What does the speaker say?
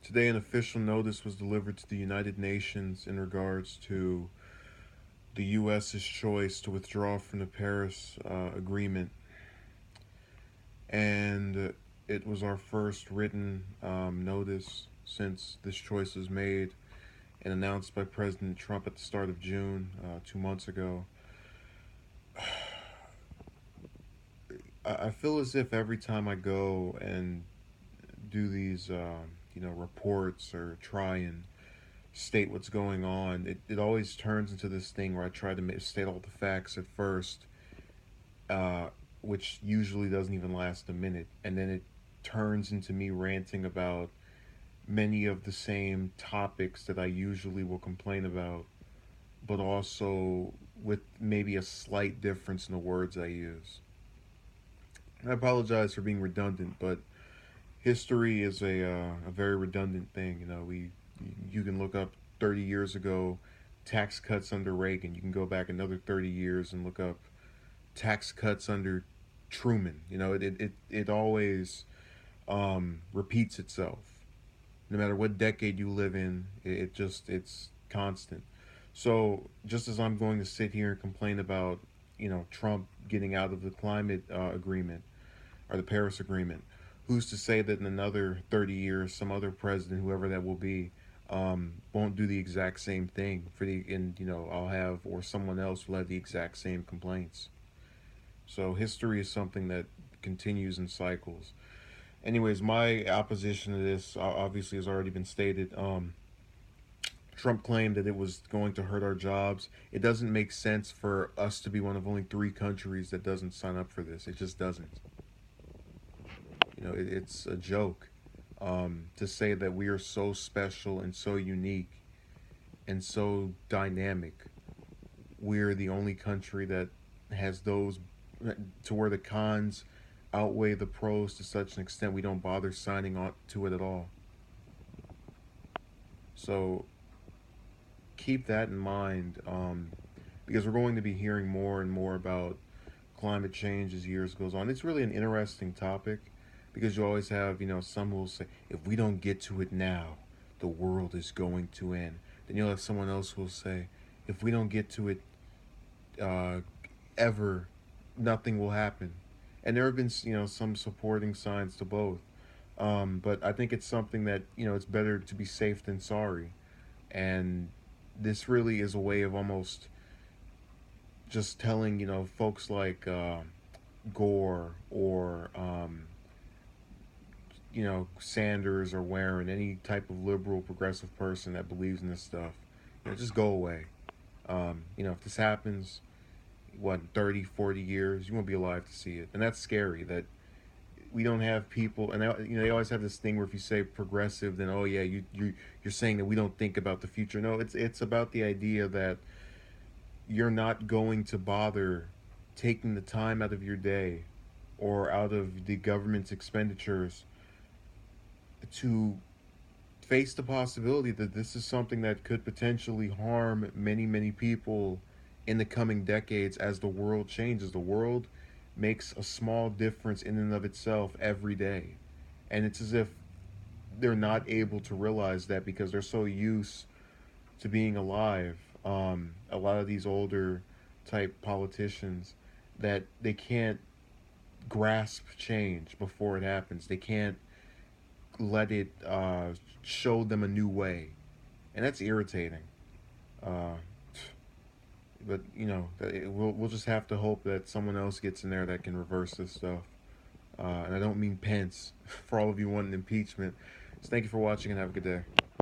Today, an official notice was delivered to the United Nations in regards to the U.S.'s choice to withdraw from the Paris Agreement. And it was our first written notice since this choice was made and announced by President Trump at the start of June, 2 months ago. I feel as if every time I go and do these, reports or try and state what's going on, it always turns into this thing where I try to state all the facts at first, uh, which usually doesn't even last a minute, and then it turns into me ranting about many of the same topics that I usually will complain about, but also with maybe a slight difference in the words I use. I apologize for being redundant, but history is a very redundant thing. You can look up 30 years ago tax cuts under Reagan. You can go back another 30 years and look up tax cuts under Truman. It always repeats itself. No matter what decade you live in, it's constant. So just as I'm going to sit here and complain about Trump getting out of the climate agreement or the Paris Agreement, who's to say that in another 30 years, some other president, whoever that will be, won't do the exact same thing and I'll have, or someone else will have the exact same complaints. So history is something that continues in cycles. Anyways, my opposition to this obviously has already been stated. Trump claimed that it was going to hurt our jobs. It doesn't make sense for us to be one of only three countries that doesn't sign up for this. It just doesn't. It's a joke to say that we are so special and so unique and so dynamic. We're the only country that has those, to where the cons outweigh the pros to such an extent we don't bother signing on to it at all. So keep that in mind, because we're going to be hearing more and more about climate change as years goes on. It's really an interesting topic because you always have, some will say, if we don't get to it now, the world is going to end. Then you'll have someone else who will say, if we don't get to it uh, ever, nothing will happen. And there have been, some supporting signs to both. But I think it's something that, it's better to be safe than sorry. And this really is a way of almost just telling, folks like Gore or Sanders or Warren, any type of liberal progressive person that believes in this stuff, just go away. If this happens, what, 30, 40 years, you won't be alive to see it. And that's scary that we don't have people, and they always have this thing where if you say progressive, then oh yeah, you're saying that we don't think about the future. No, it's about the idea that you're not going to bother taking the time out of your day or out of the government's expenditures to face the possibility that this is something that could potentially harm many, many people in the coming decades as the world changes. The world makes a small difference in and of itself every day. And it's as if they're not able to realize that because they're so used to being alive. A lot of these older type politicians, that they can't grasp change before it happens. They can't let it show them a new way, and that's irritating. Uh, but we'll just have to hope that someone else gets in there that can reverse this stuff. And I don't mean Pence. For all of you wanting impeachment, so thank you for watching and have a good day.